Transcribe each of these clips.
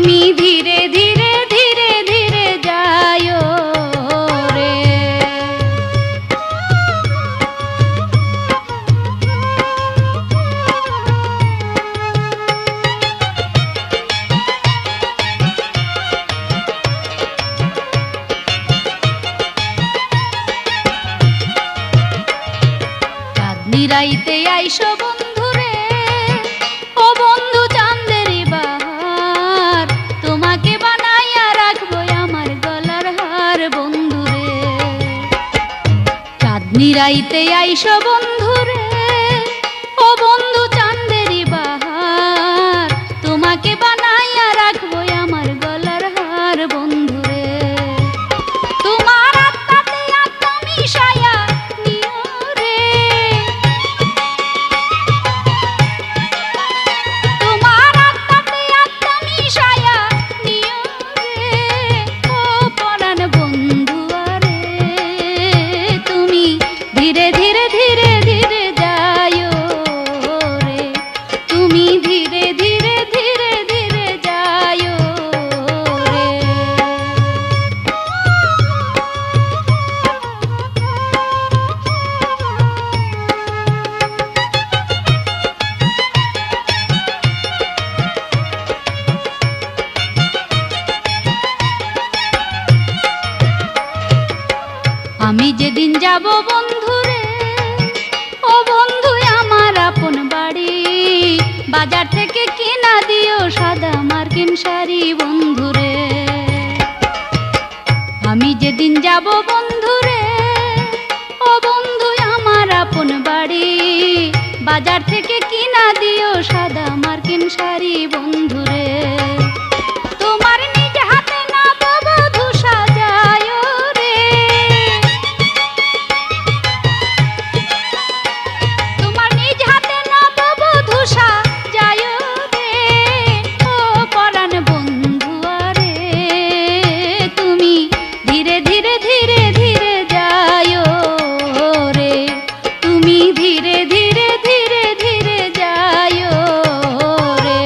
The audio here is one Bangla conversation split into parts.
তুমি ধীরে ধীরে ধীরে ধীরে যায়ো রে। চাঁদনি রাইতে আইসো বন্ধুরে, ও বন্ধু চাঁদেরি বাহার, তোমাকে বানাইয়া রাখবো আমার গলার হার বন্ধুরে। চাঁদনি রাইতে আইসো বন্ধুরে, ও বন্ধু চাঁদেরি বাহার, তোমাকে বানাইয়া রাখবো আমার গলার হার বন্ধুরে। তোমার আত্মাতে আত্মা মিশাইয়া নিও রে, তোমার আত্মাতে আত্মা মিশাইয়া নিও রে, ও পরাণ বন্ধু আরে। তুমি ধীরে ধীরে ধীরে ধীরে যায়ো রে, তুমি ধীরে ধীরে ধীরে ধীরে যায়ো রে। আমি যেদিন যাব বন্ধুরে, ও বন্ধু আমার আপন বাড়ি, বাজার থেকে কিনা দিও সাদা মার্কিন শাড়ি বন্ধুরে। আমি যেদিন যাব বন্ধুরে, ও বন্ধু আমার আপন বাড়ি, বাজার থেকে কিনা দিও সাদা মার্কিন শাড়ি বন্ধুরে। তোমার নিজ হাতে নববধূ সাজায়ো রে, তোমার নিজ হাতে নববধূ সাজায়ো রে, ও পরাণ বন্ধু আরে। তুমি ধীরে ধীরে ধীরে ধীরে যায়ো রে, তুমি ধীরে ধীরে ধীরে ধীরে যায়ো রে।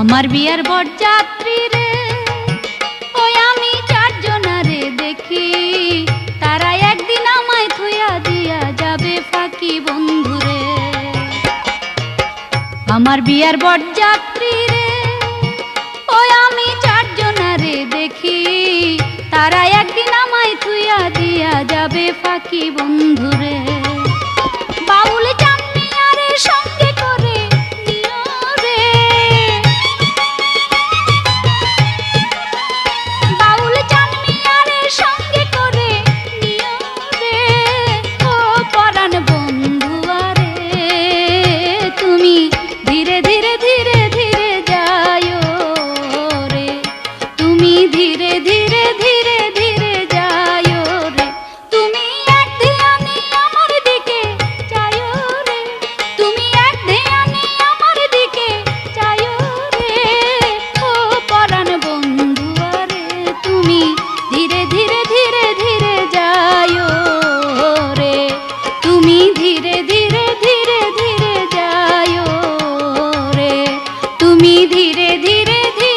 আমার বিয়ার বরযাত্রী রে, ওই আমি চারজনারে দেখি, তারা একদিন আমায় থুইয়া দিয়া যাবে ফাঁকি বন্ধুরে। আমার বিয়ার বরযাত্রী রে, ওই আমি চারজনারে দেখি, তারা একদিন আমায় থুইয়া দিয়া যাবে ফাঁকি বন্ধুরে। বাউল চান মিয়ারে সঙ্গে করে নিও রে, বাউল চান মিয়ারে সঙ্গে করে নিও রে, ও পরাণ বন্ধু আরে। তুমি ধীরে ধীরে ধীরে ধীরে যায়ো রে, তুমি ধীরে ধীরে ধীরে ধীরে যায়ো রে। তুমি এক ধ্যানে আমার দিকে যায়ো রে, তুমি এক ধ্যানে আমার দিকে যায়ো রে, ও পরাণ বন্ধু আরে। তুমি ধীরে ধীরে ধীরে ধীরে যায়ো রে, তুমি ধীরে ধীরে ধীরে ধীরে যায়ো রে, তুমি ধীরে ধীরে ধীরে